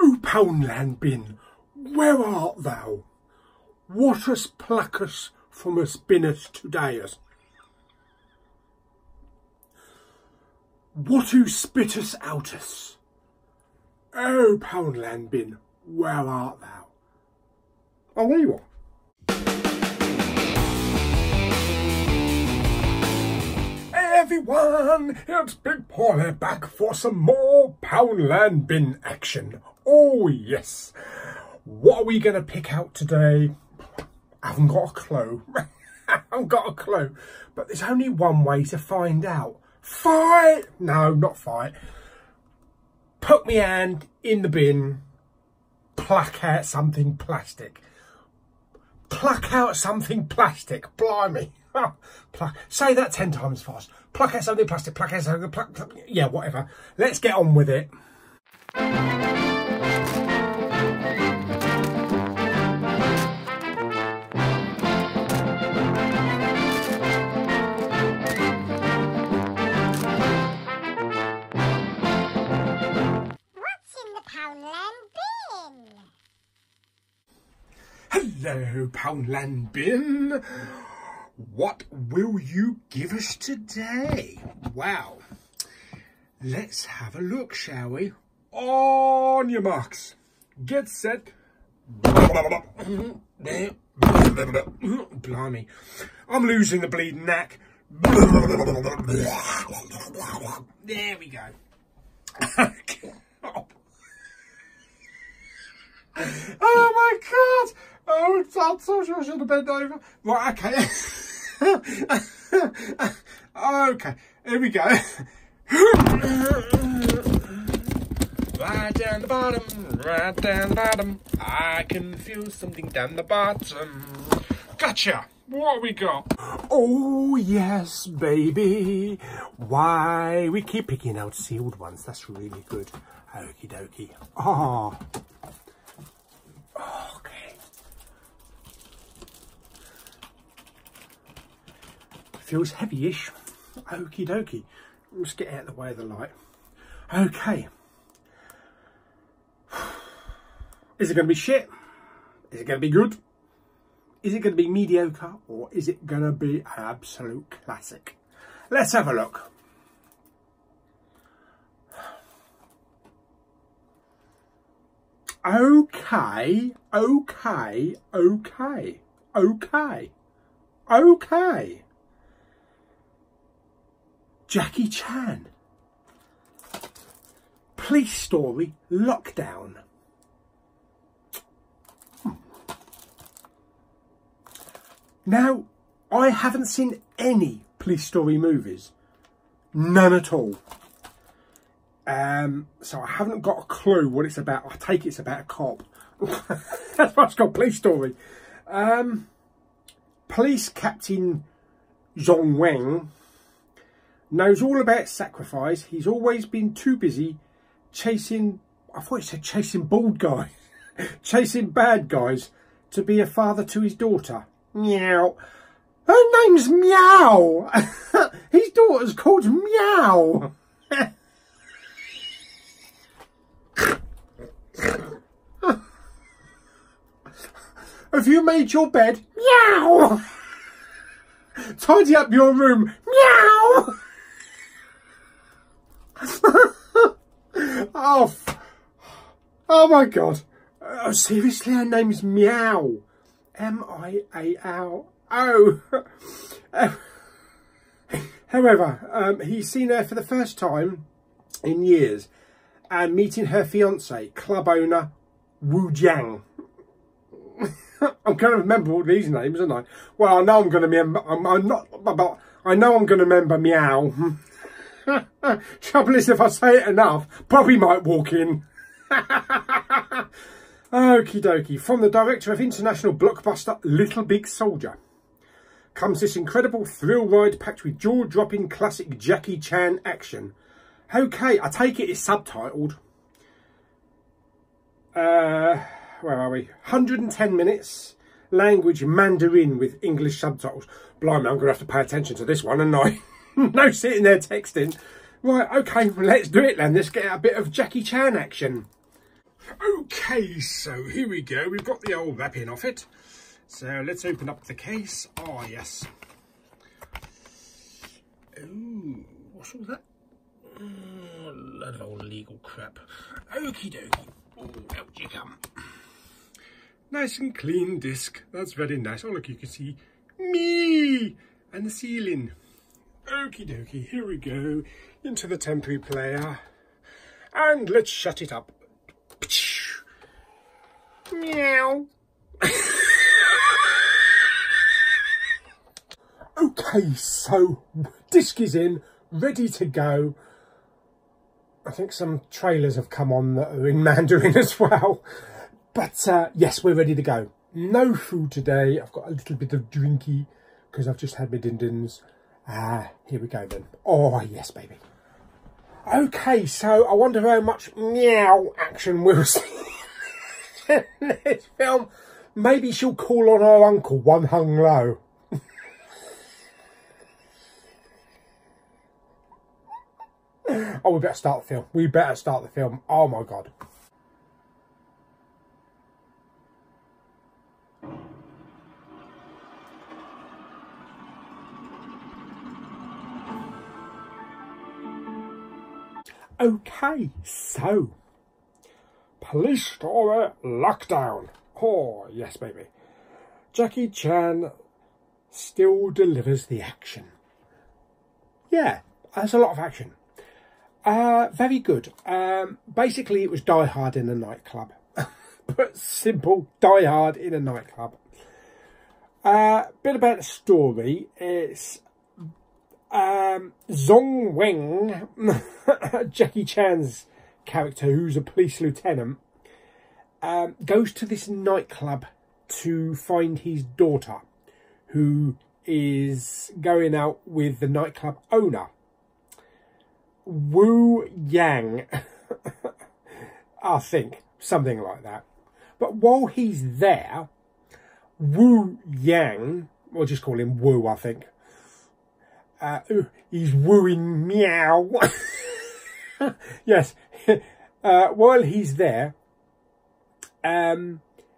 O Poundland bin, where art thou? What hast pluck us from us binners today? What who spit us out us? O Poundland bin, where art thou? Oh, there you are. Everyone, it's Big Pauly back for some more Poundland bin action. Oh yes. What are we going to pick out today? I haven't got a clue. I haven't got a clue. But there's only one way to find out. Fight! No, not fight. Put my hand in the bin. Pluck out something plastic. Pluck out something plastic. Blimey. Pluck. Say that 10 times fast. Pluck out something plastic. Pluck out something. Pluck. Yeah, whatever. Let's get on with it. Hello, Poundland bin. What will you give us today? Wow. Let's have a look, shall we? On your marks. Get set. Blimey. I'm losing the bleeding knack. There we go. Oh my God! Oh, I'm so sure I should have bent over. Right, okay. Okay, here we go. Right down the bottom, right down the bottom. I can feel something down the bottom. Gotcha! What have we got? Oh yes, baby. Why, we keep picking out sealed ones. That's really good. Okie dokie. Oh. Feels heavy-ish. Okie dokie. Let's get out of the way of the light. Okay. Is it going to be shit? Is it going to be good? Is it going to be mediocre? Or is it going to be an absolute classic? Let's have a look. Okay. Okay. Okay. Okay. Okay. Jackie Chan. Police Story Lockdown. Now, I haven't seen any Police Story movies. None at all. So I haven't got a clue what it's about. I take it's about a cop. That's why it's called Police Story. Police Captain Zhong Wang knows all about sacrifice. He's always been too busy chasing, I thought it said chasing bald guys, chasing bad guys to be a father to his daughter. Meow. Her name's Meow. His daughter's called Meow. Have you made your bed? Meow. Tidy up your room. Meow. Oh my God. Seriously, her name's Meow. M-I-A-L. Oh. However, he's seen her for the first time in years and meeting her fiance, club owner Wu Jiang. I'm going to remember all these names, aren't I? Well, I know I'm going to remember. I know I'm going to remember Meow. Trouble is, if I say it enough, Bobby might walk in. Okie dokie. From the director of international blockbuster Little Big Soldier comes this incredible thrill ride packed with jaw-dropping classic Jackie Chan action. Okay, I take it it's subtitled. Where are we? 110 minutes. Language Mandarin with English subtitles. Blimey, I'm going to have to pay attention to this one, and I no sitting there texting. Right, okay, let's do it then. Let's get a bit of Jackie Chan action. Okay, so here we go. We've got the old wrapping off it. So let's open up the case. Oh, yes. Ooh, what's all that? Oh, a lot of old legal crap. Okie dokie. Oh, out you come. Nice and clean disc. That's very nice. Oh, look, you can see me and the ceiling. Okie dokie. Here we go into the temporary player. And let's shut it up. Meow. Okay, so disc is in, ready to go. I think some trailers have come on that are in Mandarin as well. But yes, we're ready to go. No food today. I've got a little bit of drinky because I've just had my din-dins. Here we go then. Oh, yes, baby. Okay, so I wonder how much meow action we'll see in this film. Maybe she'll call on her uncle, One Hung Low. Oh, we better start the film. We better start the film. Oh, my God. Okay, so police story lockdown. Oh, yes, baby. Jackie Chan still delivers the action. Yeah, there's a lot of action. Very good. Basically, it was Die Hard in a nightclub. But simple, Die Hard in a nightclub. Bit about the story. It's Zong Weng, Jackie Chan's character, who's a police lieutenant, goes to this nightclub to find his daughter, who is going out with the nightclub owner, Wu Yang. I think, something like that. But while he's there, Wu Yang, we'll just call him Wu, I think, he's wooing meow. Yes. While he's there,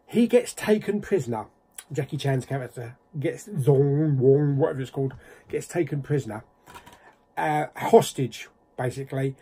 he gets taken prisoner. Jackie Chan's character gets Zong Wong, whatever it's called, gets taken prisoner. Hostage, basically.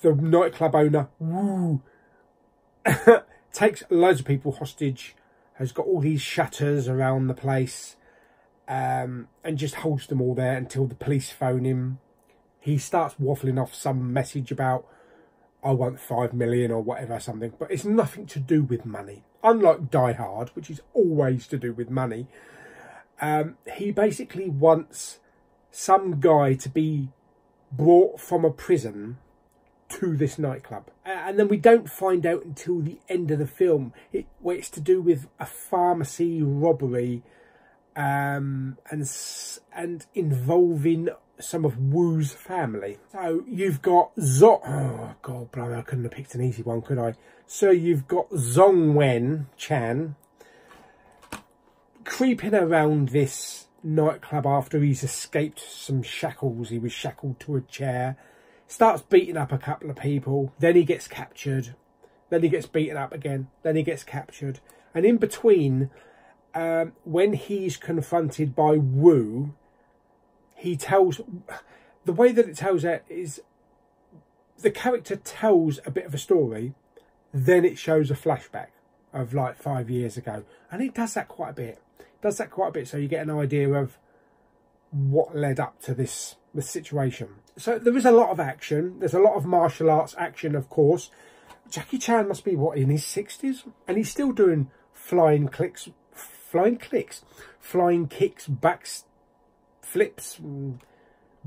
The nightclub owner, woo, takes loads of people hostage, has got all these shutters around the place, and just holds them all there until the police phone him. He starts waffling off some message about, I want 5 million or whatever, something, but it's nothing to do with money. Unlike Die Hard, which is always to do with money, he basically wants some guy to be brought from a prison to this nightclub. And then we don't find out until the end of the film where it's to do with a pharmacy robbery, and involving some of Wu's family. So you've got oh God, blimey, I couldn't have picked an easy one, could I? So you've got Zong Wen Chan creeping around this nightclub after he's escaped some shackles. He was shackled to a chair, starts beating up a couple of people, then he gets captured, then he gets beaten up again, then he gets captured, and in between, when he's confronted by Wu, he tells, the way that it tells it is the character tells a bit of a story, then it shows a flashback of like 5 years ago, and it does that quite a bit. So you get an idea of what led up to this situation. So there is a lot of action. There's a lot of martial arts action, of course. Jackie Chan must be, what, in his 60s? And he's still doing flying kicks, back flips, and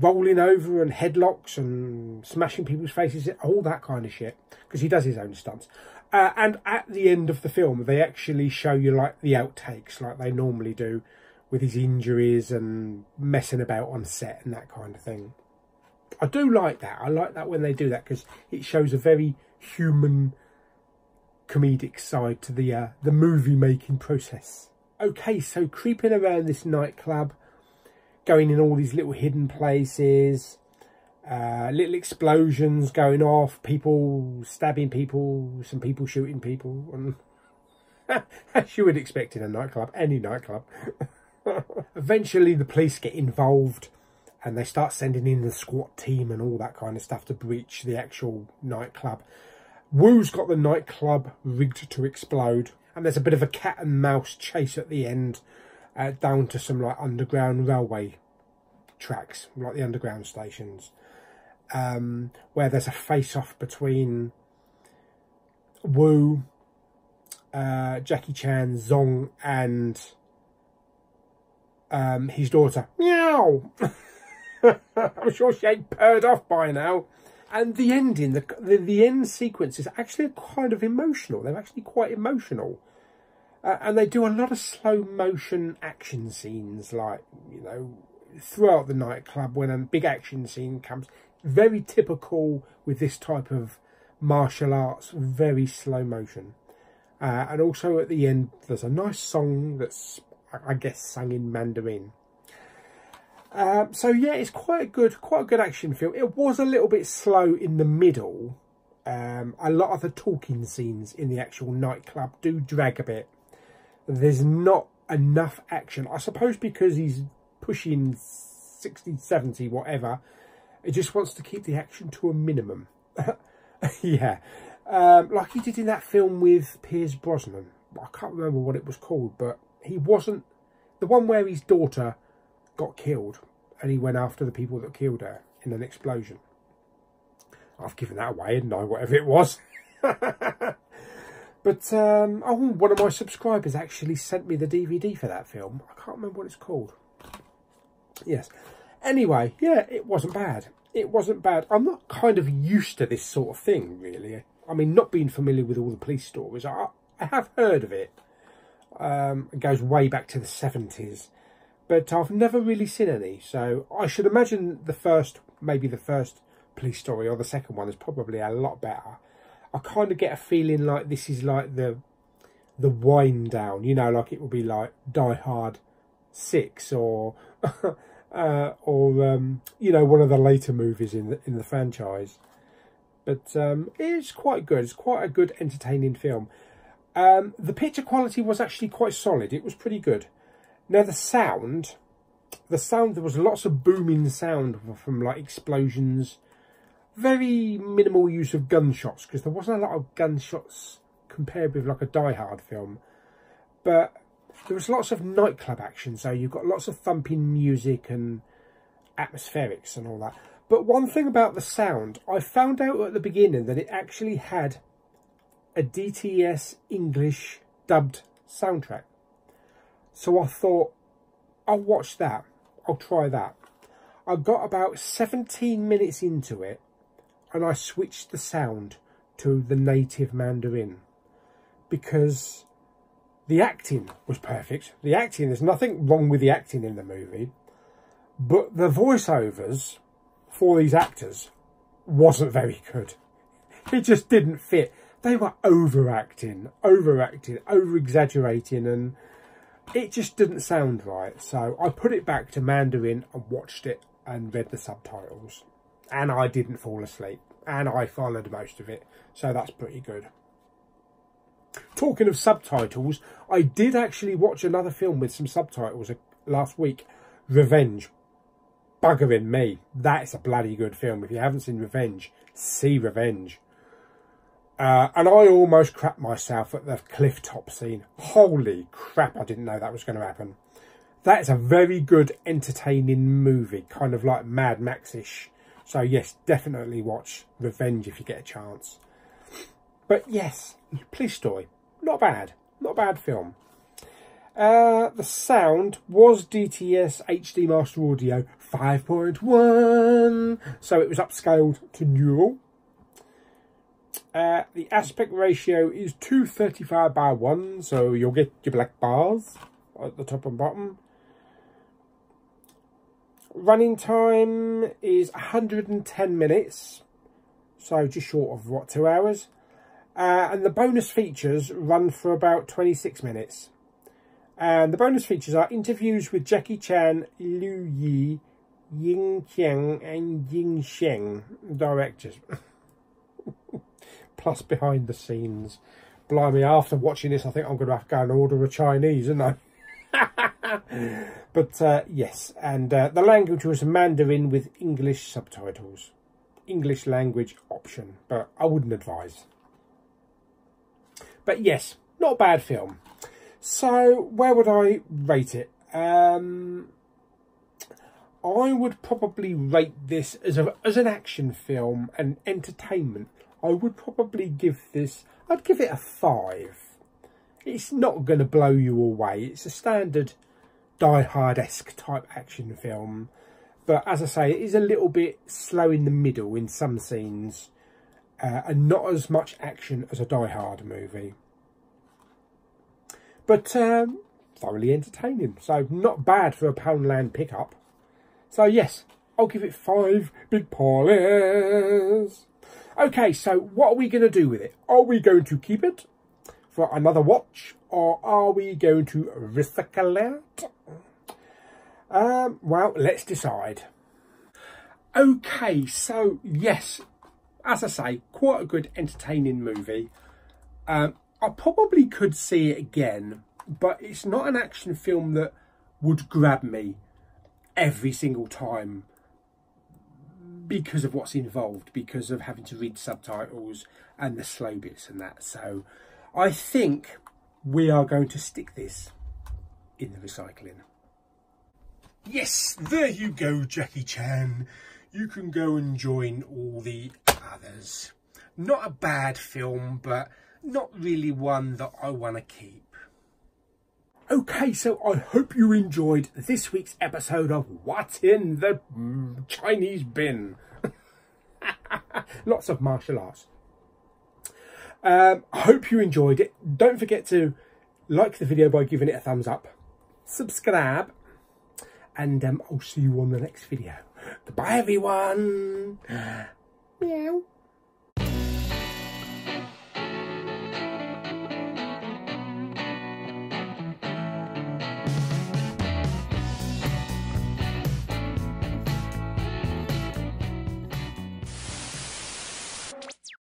rolling over and headlocks and smashing people's faces, all that kind of shit, because he does his own stunts. And at the end of the film, they actually show you like the outtakes, like they normally do, with his injuries and messing about on set and that kind of thing. I do like that. I like that when they do that, because it shows a very human, comedic side to the movie making process. Okay, so creeping around this nightclub, going in all these little hidden places, Little explosions going off, people stabbing people, some people shooting people, and as you would expect in a nightclub, any nightclub. Eventually the police get involved and they start sending in the SWAT team and all that kind of stuff to breach the actual nightclub. Woo's got the nightclub rigged to explode, and there's a bit of a cat and mouse chase at the end, down to some like underground railway tracks, like the underground stations, where there's a face-off between Woo, Jackie Chan, Zong, and his daughter. Meow! I'm sure she ain't purred off by now. And the ending, the end sequence is actually kind of emotional. They're actually quite emotional. And they do a lot of slow motion action scenes, like, you know, throughout the nightclub when a big action scene comes. Very typical with this type of martial arts, very slow motion. And also at the end, there's a nice song that's, I guess, sung in Mandarin. So yeah, it's quite a good action film. It was a little bit slow in the middle. A lot of the talking scenes in the actual nightclub do drag a bit. There's not enough action, I suppose, because he's pushing 60, 70, whatever. It just wants to keep the action to a minimum. Yeah. Like he did in that film with Pierce Brosnan. I can't remember what it was called, but he wasn't... The one where his daughter got killed and he went after the people that killed her in an explosion. I've given that away, hadn't I? Whatever it was. But, oh, one of my subscribers actually sent me the DVD for that film. I can't remember what it's called. Yes. Anyway, yeah, it wasn't bad. It wasn't bad. I'm not kind of used to this sort of thing, really. I mean, not being familiar with all the police stories. I have heard of it. It goes way back to the 70s. But I've never really seen any. So I should imagine maybe the first police story or the second one is probably a lot better. I kind of get a feeling like this is like the wind down, you know, like it would be like Die Hard 6 or you know, one of the later movies in the franchise. But it's quite good. It's quite a good, entertaining film. The picture quality was actually quite solid. It was pretty good. Now the sound, there was lots of booming sound from like explosions. Very minimal use of gunshots, because there wasn't a lot of gunshots compared with like a Die Hard film. But there was lots of nightclub action, so you've got lots of thumping music and atmospherics and all that. But one thing about the sound, I found out at the beginning that it actually had a DTS English dubbed soundtrack. So I thought, I'll watch that. I'll try that. I got about 17 minutes into it, and I switched the sound to the native Mandarin, because the acting was perfect. The acting, there's nothing wrong with the acting in the movie, but the voiceovers for these actors wasn't very good. It just didn't fit. They were overacting, over-exaggerating, and it just didn't sound right. So I put it back to Mandarin and watched it and read the subtitles. And I didn't fall asleep. And I followed most of it. So that's pretty good. Talking of subtitles, I did actually watch another film with some subtitles last week. Revenge. Buggering me. That's a bloody good film. If you haven't seen Revenge, see Revenge. And I almost crapped myself at the cliff top scene. Holy crap, I didn't know that was going to happen. That is a very good, entertaining movie. Kind of like Mad Max-ish. So yes, definitely watch Revenge if you get a chance. But yes, Police Story. Not bad. Not a bad film. The sound was DTS HD Master Audio 5.1. So it was upscaled to neural. The aspect ratio is 235:1. So you'll get your black bars at the top and bottom. Running time is 110 minutes, so just short of, what, 2 hours? And the bonus features run for about 26 minutes. And the bonus features are interviews with Jackie Chan, Liu Yi, Ying Qiang and Ying Sheng, directors. Plus behind the scenes. Blimey, after watching this, I think I'm going to have to go and order a Chinese, isn't I? But yes, and the language was Mandarin with English subtitles. English language option, but I wouldn't advise. But yes, not a bad film. So where would I rate it? I would probably rate this as an action film and entertainment. I would probably give this, I'd give it a 5. It's not going to blow you away. It's a standard Die Hard-esque type action film. But as I say, it is a little bit slow in the middle in some scenes. And not as much action as a Die Hard movie. But thoroughly entertaining. So not bad for a Poundland pickup. So yes, I'll give it 5 big Paulies. Okay, so what are we going to do with it? Are we going to keep it for another watch, or are we going to recycle it? Well, let's decide. Okay, so yes, as I say, quite a good entertaining movie. I probably could see it again, but it's not an action film that would grab me every single time because of what's involved, because of having to read subtitles and the slow bits and that. So I think we are going to stick this in the recycling. Yes, there you go, Jackie Chan. You can go and join all the others. Not a bad film, but not really one that I want to keep. Okay, so I hope you enjoyed this week's episode of What's in the Chinese Bin. Lots of martial arts. I hope you enjoyed it. Don't forget to like the video by giving it a thumbs up. Subscribe. And I'll see you on the next video. Goodbye, everyone. Meow.